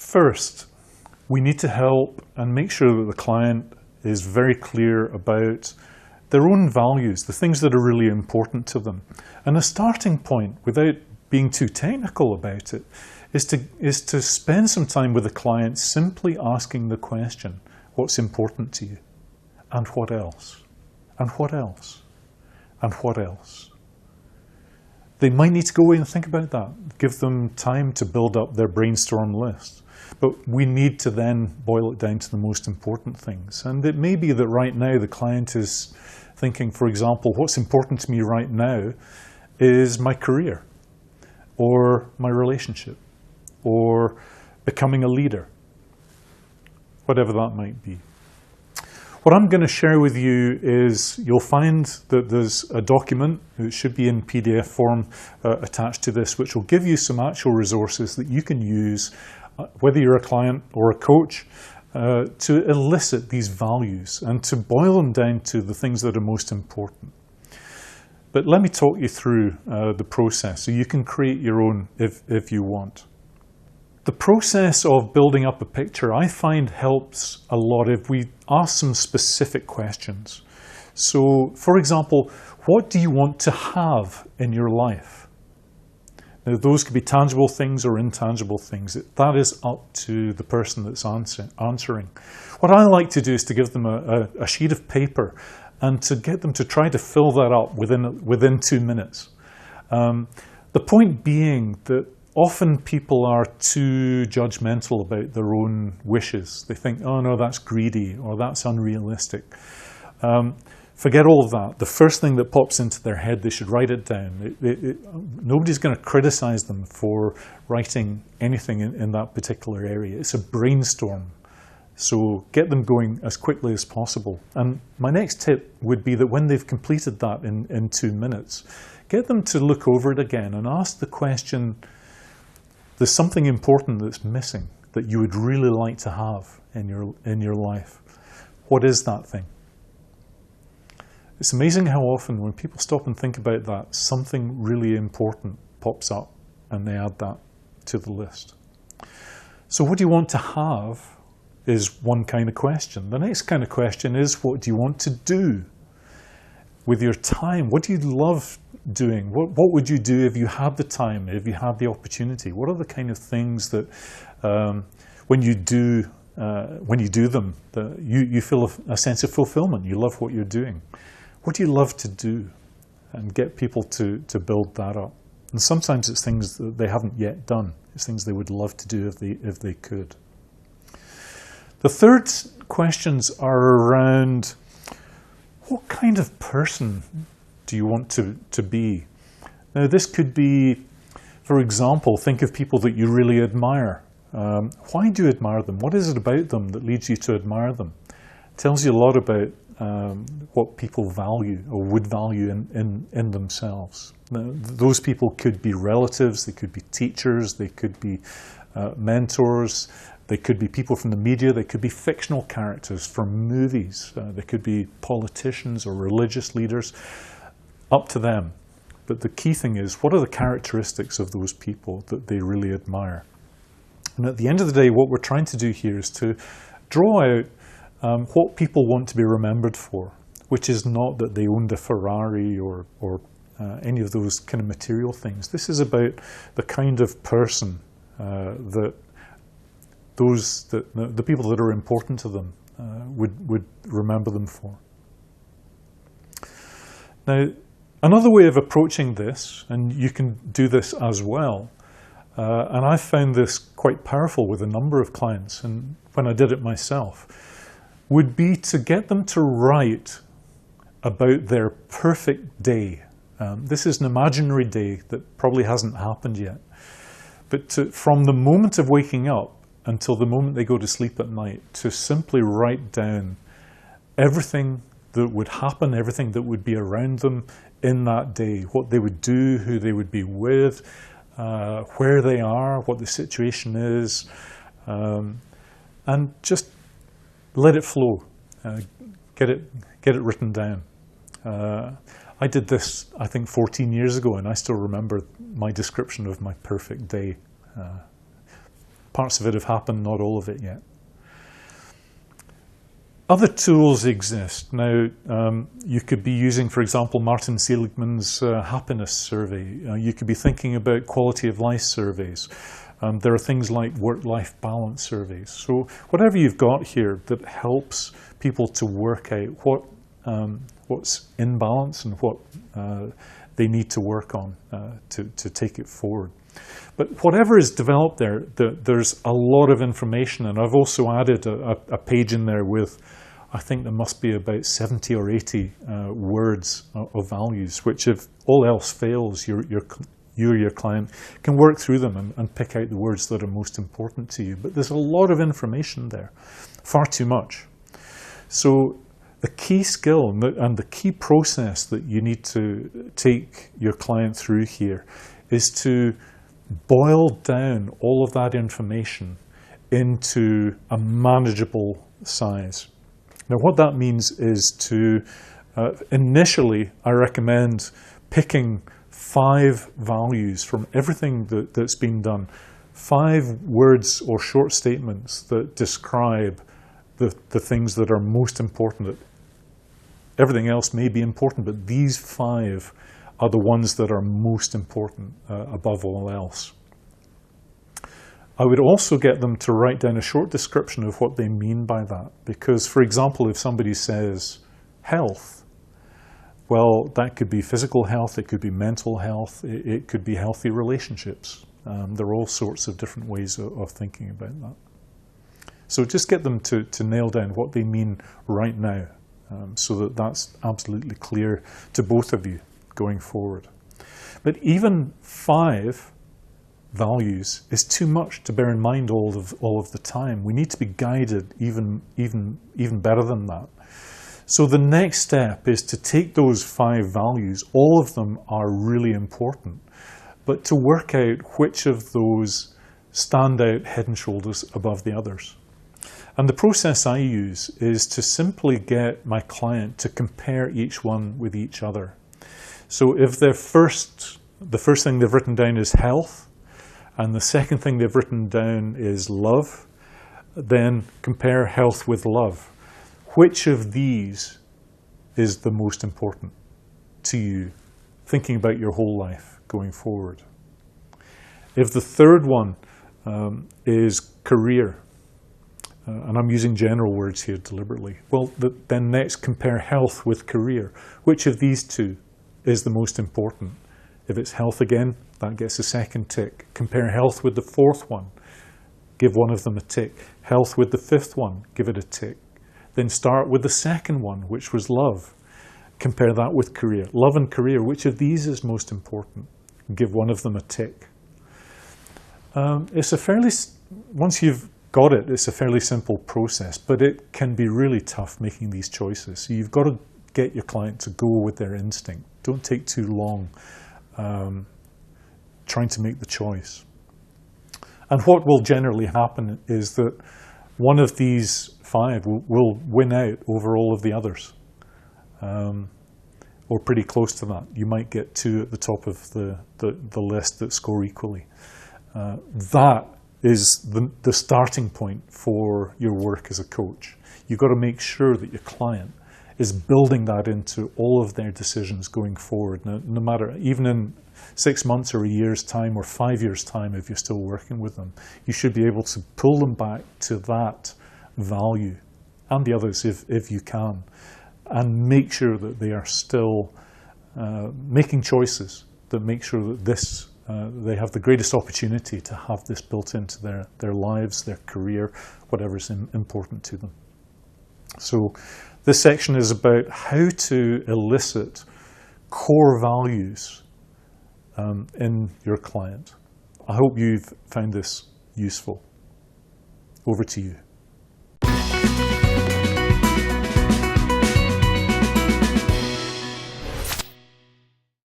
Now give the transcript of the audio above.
First, we need to help and make sure that the client is very clear about their own values, the things that are really important to them. And a starting point, without being too technical about it, is to spend some time with the client simply asking the question, what's important to you? And what else? And what else? And what else? They might need to go away and think about that. Give them time to build up their brainstorm list. But we need to then boil it down to the most important things. And it may be that right now the client is thinking, for example, what's important to me right now is my career, or my relationship, or becoming a leader, whatever that might be. What I'm going to share with you is you'll find that there's a document, it should be in PDF form attached to this, which will give you some actual resources that you can use, whether you're a client or a coach, to elicit these values and to boil them down to the things that are most important. But let me talk you through the process so you can create your own if you want. The process of building up a picture, I find, helps a lot if we ask some specific questions. So, for example, what do you want to have in your life? Now, those could be tangible things or intangible things. That is up to the person that's answering. What I like to do is to give them a sheet of paper and to get them to try to fill that up within 2 minutes. The point being that often people are too judgmental about their own wishes. They think, oh no, that's greedy or that's unrealistic. Forget all of that. The first thing that pops into their head, they should write it down. Nobody's going to criticize them for writing anything in that particular area. It's a brainstorm. So get them going as quickly as possible. And my next tip would be that when they've completed that in 2 minutes, get them to look over it again and ask the question, there's something important that's missing that you would really like to have in your life. What is that thing? It's amazing how often when people stop and think about that, something really important pops up and they add that to the list. So what do you want to have is one kind of question. The next kind of question is, what do you want to do with your time? What do you love doing? What would you do if you had the time, if you had the opportunity? What are the kind of things that when you do them, you feel a sense of fulfillment? You love what you're doing. What do you love to do? And get people to build that up. And sometimes it's things that they haven't yet done. It's things they would love to do if they could. The third questions are around, what kind of person do you want to be? Now this could be, for example, think of people that you really admire. Why do you admire them? What is it about them that leads you to admire them? It tells you a lot about what people value or would value in themselves. Now, those people could be relatives, they could be teachers, they could be mentors, they could be people from the media, they could be fictional characters from movies, they could be politicians or religious leaders, up to them. But the key thing is, what are the characteristics of those people that they really admire? And at the end of the day, what we're trying to do here is to draw out what people want to be remembered for, which is not that they owned a Ferrari or any of those kind of material things. This is about the kind of person that the people that are important to them would remember them for. Now, another way of approaching this, and you can do this as well, and I've found this quite powerful with a number of clients, and when I did it myself, would be to get them to write about their perfect day. This is an imaginary day that probably hasn't happened yet. But from the moment of waking up until the moment they go to sleep at night, to simply write down everything that would happen, everything that would be around them in that day, what they would do, who they would be with, where they are, what the situation is, and just let it flow. Get it written down. I did this, I think, 14 years ago, and I still remember my description of my perfect day. Parts of it have happened, not all of it yet. Other tools exist. Now, you could be using, for example, Martin Seligman's happiness survey. You could be thinking about quality of life surveys. There are things like work-life balance surveys. So whatever you've got here that helps people to work out what's in balance and what they need to work on to take it forward. But whatever is developed there, there's a lot of information, and I've also added a page in there with, I think there must be about 70 or 80 words of values, which if all else fails, you or your client can work through them and pick out the words that are most important to you. But there's a lot of information there, far too much. So the key skill and the key process that you need to take your client through here is to boil down all of that information into a manageable size. Now, what that means is to, initially, I recommend picking 5 values from everything that's been done. 5 words or short statements that describe the things that are most important. Everything else may be important, but these 5 are the ones that are most important above all else. I would also get them to write down a short description of what they mean by that. Because, for example, if somebody says health, well, that could be physical health, it could be mental health, it could be healthy relationships. There are all sorts of different ways of thinking about that. So just get them to nail down what they mean right now, so that that's absolutely clear to both of you going forward. But even 5 values is too much to bear in mind all of the time. We need to be guided even better than that. So the next step is to take those 5 values, all of them are really important, but to work out which of those stand out head and shoulders above the others. And the process I use is to simply get my client to compare each one with each other. So if the first thing they've written down is health, and the second thing they've written down is love, then compare health with love. Which of these is the most important to you, thinking about your whole life going forward? If the third one is career, and I'm using general words here deliberately, well, then next compare health with career. Which of these 2 is the most important? If it's health again, that gets a second tick. Compare health with the 4th one, give one of them a tick. Health with the 5th one, give it a tick. Then start with the second one, which was love. Compare that with career. Love and career, which of these is most important? Give one of them a tick. Once you've got it, it's a fairly simple process, but it can be really tough making these choices. So you've got to get your client to go with their instinct. Don't take too long trying to make the choice. And what will generally happen is that one of these 5 will win out over all of the others, or pretty close to that. You might get 2 at the top of the list that score equally. That is the starting point for your work as a coach. You've got to make sure that your client is building that into all of their decisions going forward. Now, no matter, even in 6 months or a year's time or 5 years' time, if you're still working with them, you should be able to pull them back to that value and the others if you can, and make sure that they are still making choices that make sure that they have the greatest opportunity to have this built into their lives, their career, whatever's important to them. So this section is about how to elicit core values in your client. I hope you've found this useful. Over to you.